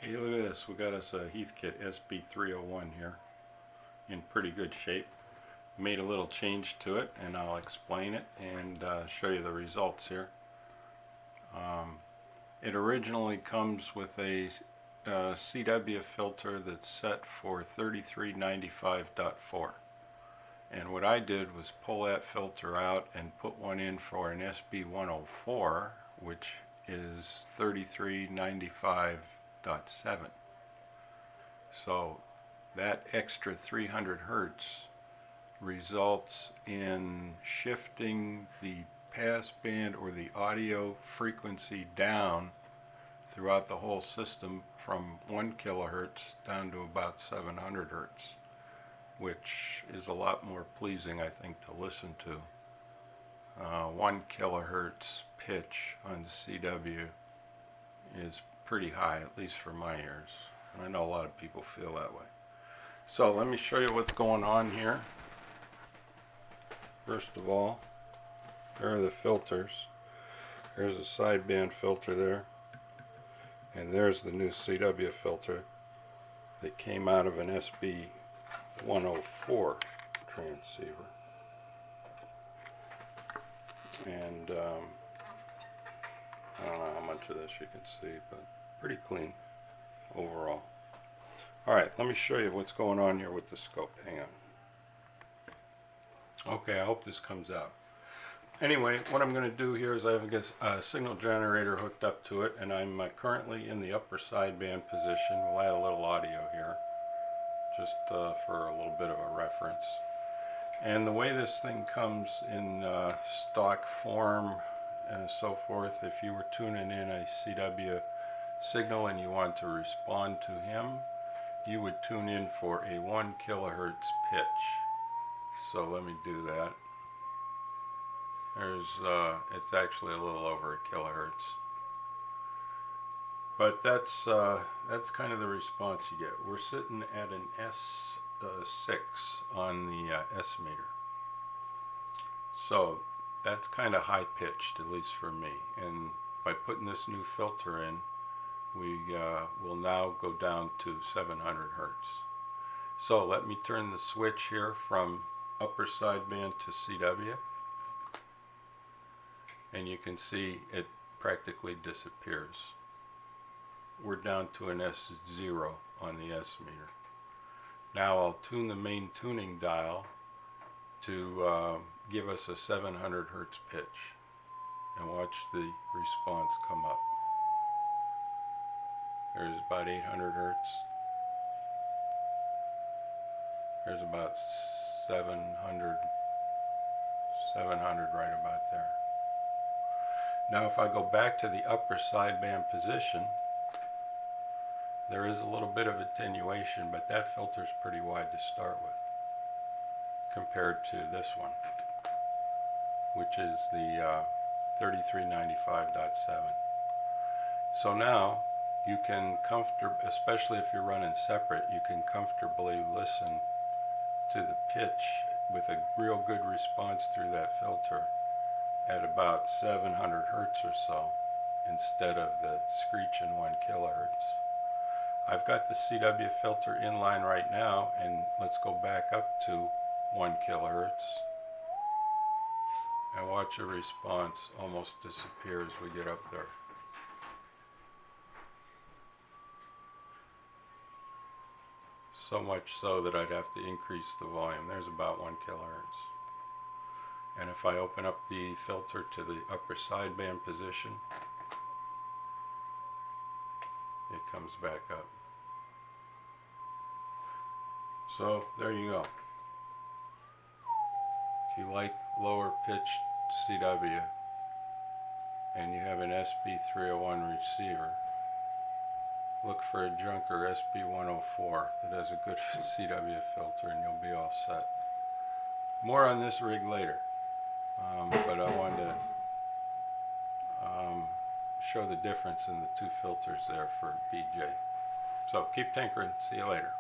Hey, look at this. We got us a Heathkit SB-301 here in pretty good shape. Made a little change to it, and I'll explain it and show you the results here. It originally comes with a CW filter that's set for 3395.4, and what I did was pull that filter out and put one in for an SB-104, which is 3395.7. So that extra 300 hertz results in shifting the passband or the audio frequency down throughout the whole system from 1 kilohertz down to about 700 hertz, which is a lot more pleasing, I think, to listen to. 1 kilohertz pitch on CW is pretty high, at least for my ears, and I know a lot of people feel that way. So let me show you what's going on here. First of all, there are the filters. There's a sideband filter there, and there's the new CW filter that came out of an SB-104 transceiver. And I don't know how much of this you can see, but pretty clean overall. Alright, let me show you what's going on here with the scope. Hang on. Okay, I hope this comes out. Anyway, what I'm going to do here is I have a signal generator hooked up to it, and I'm currently in the upper sideband position. We'll add a little audio here, just for a little bit of a reference. And the way this thing comes in stock form and so forth, if you were tuning in a CW signal and you want to respond to him, you would tune in for a 1 kilohertz pitch. So let me do that. It's actually a little over a kilohertz, but that's kind of the response you get. We're sitting at an S6 on the S meter, so that's kind of high pitched, at least for me. And by putting this new filter in, we will now go down to 700 hertz. So let me turn the switch here from upper sideband to CW, and you can see it practically disappears. We're down to an S0 on the S meter. Now I'll tune the main tuning dial to give us a 700 hertz pitch, and watch the response come up. There's about 800 hertz. There's about 700 right about there. Now if I go back to the upper sideband position, there is a little bit of attenuation, but that filter is pretty wide to start with compared to this one, which is the 3395.7. So now you can especially if you're running separate, you can comfortably listen to the pitch with a real good response through that filter at about 700 hertz or so, instead of the screeching 1 kilohertz. I've got the CW filter in line right now, and let's go back up to 1 kilohertz and watch a response almost disappear as we get up there. So much so that I'd have to increase the volume. There's about 1 kilohertz. And if I open up the filter to the upper sideband position, it comes back up. So there you go. If you like lower pitched CW and you have an SB-301 receiver, look for a junker SB-104 that has a good CW filter, and you'll be all set. More on this rig later, but I wanted to show the difference in the two filters there for BJ. So keep tinkering. See you later.